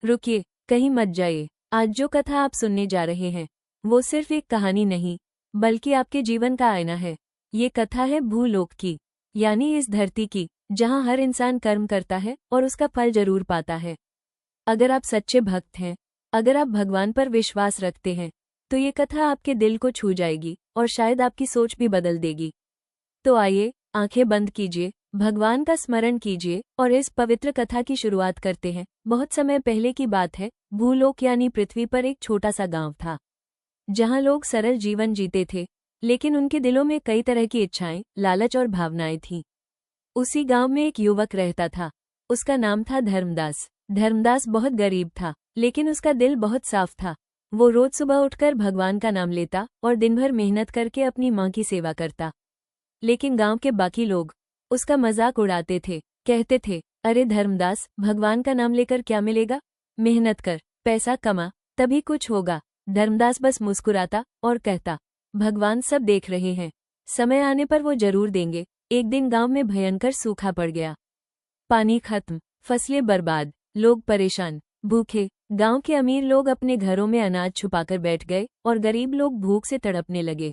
रुकिए, कहीं मत जाइए। आज जो कथा आप सुनने जा रहे हैं वो सिर्फ एक कहानी नहीं बल्कि आपके जीवन का आईना है। ये कथा है भूलोक की, यानी इस धरती की जहां हर इंसान कर्म करता है और उसका फल जरूर पाता है। अगर आप सच्चे भक्त हैं, अगर आप भगवान पर विश्वास रखते हैं, तो ये कथा आपके दिल को छू जाएगी और शायद आपकी सोच भी बदल देगी। तो आइए, आंखें बंद कीजिए, भगवान का स्मरण कीजिए और इस पवित्र कथा की शुरुआत करते हैं। बहुत समय पहले की बात है। भूलोक यानी पृथ्वी पर एक छोटा सा गांव था जहां लोग सरल जीवन जीते थे, लेकिन उनके दिलों में कई तरह की इच्छाएं, लालच और भावनाएं थीं। उसी गांव में एक युवक रहता था। उसका नाम था धर्मदास। धर्मदास बहुत गरीब था, लेकिन उसका दिल बहुत साफ था। वो रोज सुबह उठकर भगवान का नाम लेता और दिन भर मेहनत करके अपनी माँ की सेवा करता। लेकिन गांव के बाकी लोग उसका मजाक उड़ाते थे, कहते थे, अरे धर्मदास, भगवान का नाम लेकर क्या मिलेगा? मेहनत कर, पैसा कमा, तभी कुछ होगा। धर्मदास बस मुस्कुराता और कहता, भगवान सब देख रहे हैं, समय आने पर वो जरूर देंगे। एक दिन गांव में भयंकर सूखा पड़ गया। पानी खत्म, फसलें बर्बाद, लोग परेशान, भूखे। गांव के अमीर लोग अपने घरों में अनाज छुपाकर बैठ गए और गरीब लोग भूख से तड़पने लगे।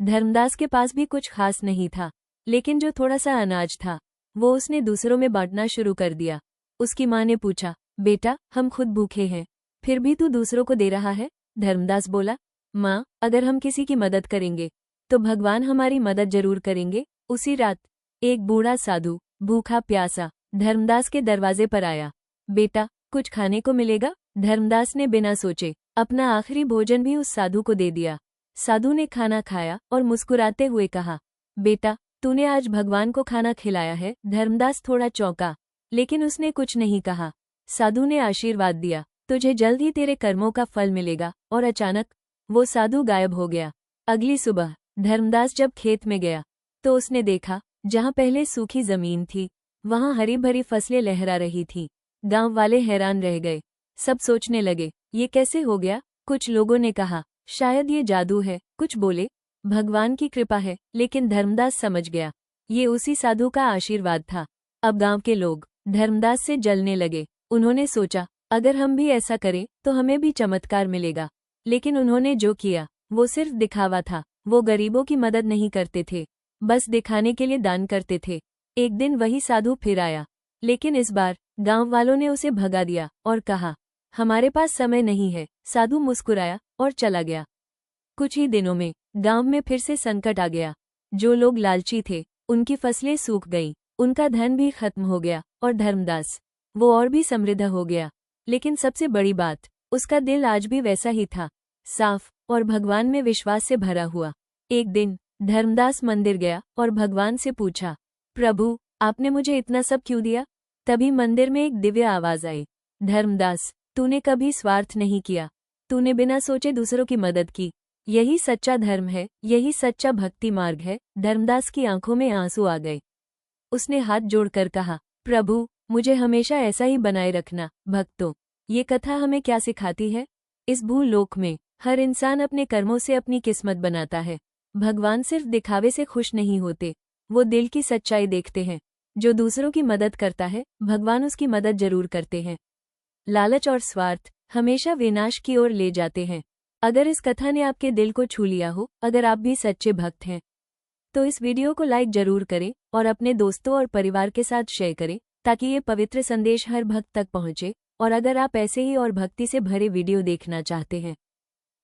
धर्मदास के पास भी कुछ खास नहीं था, लेकिन जो थोड़ा सा अनाज था वो उसने दूसरों में बांटना शुरू कर दिया। उसकी माँ ने पूछा, बेटा, हम खुद भूखे हैं, फिर भी तू दूसरों को दे रहा है? धर्मदास बोला, माँ, अगर हम किसी की मदद करेंगे तो भगवान हमारी मदद जरूर करेंगे। उसी रात एक बूढ़ा साधु भूखा प्यासा धर्मदास के दरवाजे पर आया। बेटा, कुछ खाने को मिलेगा? धर्मदास ने बिना सोचे अपना आखिरी भोजन भी उस साधु को दे दिया। साधु ने खाना खाया और मुस्कुराते हुए कहा, बेटा, तूने आज भगवान को खाना खिलाया है। धर्मदास थोड़ा चौंका, लेकिन उसने कुछ नहीं कहा। साधु ने आशीर्वाद दिया, तुझे जल्द ही तेरे कर्मों का फल मिलेगा। और अचानक वो साधु गायब हो गया। अगली सुबह धर्मदास जब खेत में गया तो उसने देखा, जहां पहले सूखी जमीन थी वहां हरी भरी फसलें लहरा रही थीं। गांव वाले हैरान रह गए। सब सोचने लगे, ये कैसे हो गया? कुछ लोगों ने कहा, शायद ये जादू है। कुछ बोले, भगवान की कृपा है। लेकिन धर्मदास समझ गया, ये उसी साधु का आशीर्वाद था। अब गांव के लोग धर्मदास से जलने लगे। उन्होंने सोचा, अगर हम भी ऐसा करें तो हमें भी चमत्कार मिलेगा। लेकिन उन्होंने जो किया वो सिर्फ दिखावा था। वो गरीबों की मदद नहीं करते थे, बस दिखाने के लिए दान करते थे। एक दिन वही साधु फिर आया, लेकिन इस बार गांव वालों ने उसे भगा दिया और कहा, हमारे पास समय नहीं है। साधु मुस्कुराया और चला गया। कुछ ही दिनों में गांव में फिर से संकट आ गया। जो लोग लालची थे उनकी फसलें सूख गईं, उनका धन भी खत्म हो गया और धर्मदास, वो और भी समृद्ध हो गया। लेकिन सबसे बड़ी बात, उसका दिल आज भी वैसा ही था, साफ और भगवान में विश्वास से भरा हुआ। एक दिन धर्मदास मंदिर गया और भगवान से पूछा, प्रभु, आपने मुझे इतना सब क्यों दिया? तभी मंदिर में एक दिव्य आवाज आई, धर्मदास, तूने कभी स्वार्थ नहीं किया, तूने बिना सोचे दूसरों की मदद की। यही सच्चा धर्म है, यही सच्चा भक्ति मार्ग है। धर्मदास की आंखों में आंसू आ गए। उसने हाथ जोड़कर कहा, प्रभु, मुझे हमेशा ऐसा ही बनाए रखना। भक्तों, ये कथा हमें क्या सिखाती है? इस भूलोक में हर इंसान अपने कर्मों से अपनी किस्मत बनाता है। भगवान सिर्फ दिखावे से खुश नहीं होते, वो दिल की सच्चाई देखते हैं। जो दूसरों की मदद करता है, भगवान उसकी मदद जरूर करते हैं। लालच और स्वार्थ हमेशा विनाश की ओर ले जाते हैं। अगर इस कथा ने आपके दिल को छू लिया हो, अगर आप भी सच्चे भक्त हैं, तो इस वीडियो को लाइक जरूर करें और अपने दोस्तों और परिवार के साथ शेयर करें, ताकि ये पवित्र संदेश हर भक्त तक पहुंचे। और अगर आप ऐसे ही और भक्ति से भरे वीडियो देखना चाहते हैं,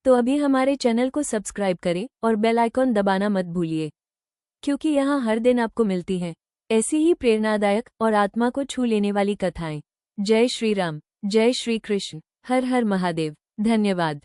तो अभी हमारे चैनल को सब्सक्राइब करें और बेल आइकॉन दबाना मत भूलिए, क्योंकि यहाँ हर दिन आपको मिलती हैं ऐसी ही प्रेरणादायक और आत्मा को छू लेने वाली कथाएं। जय श्री राम, जय श्री कृष्ण, हर हर महादेव। धन्यवाद।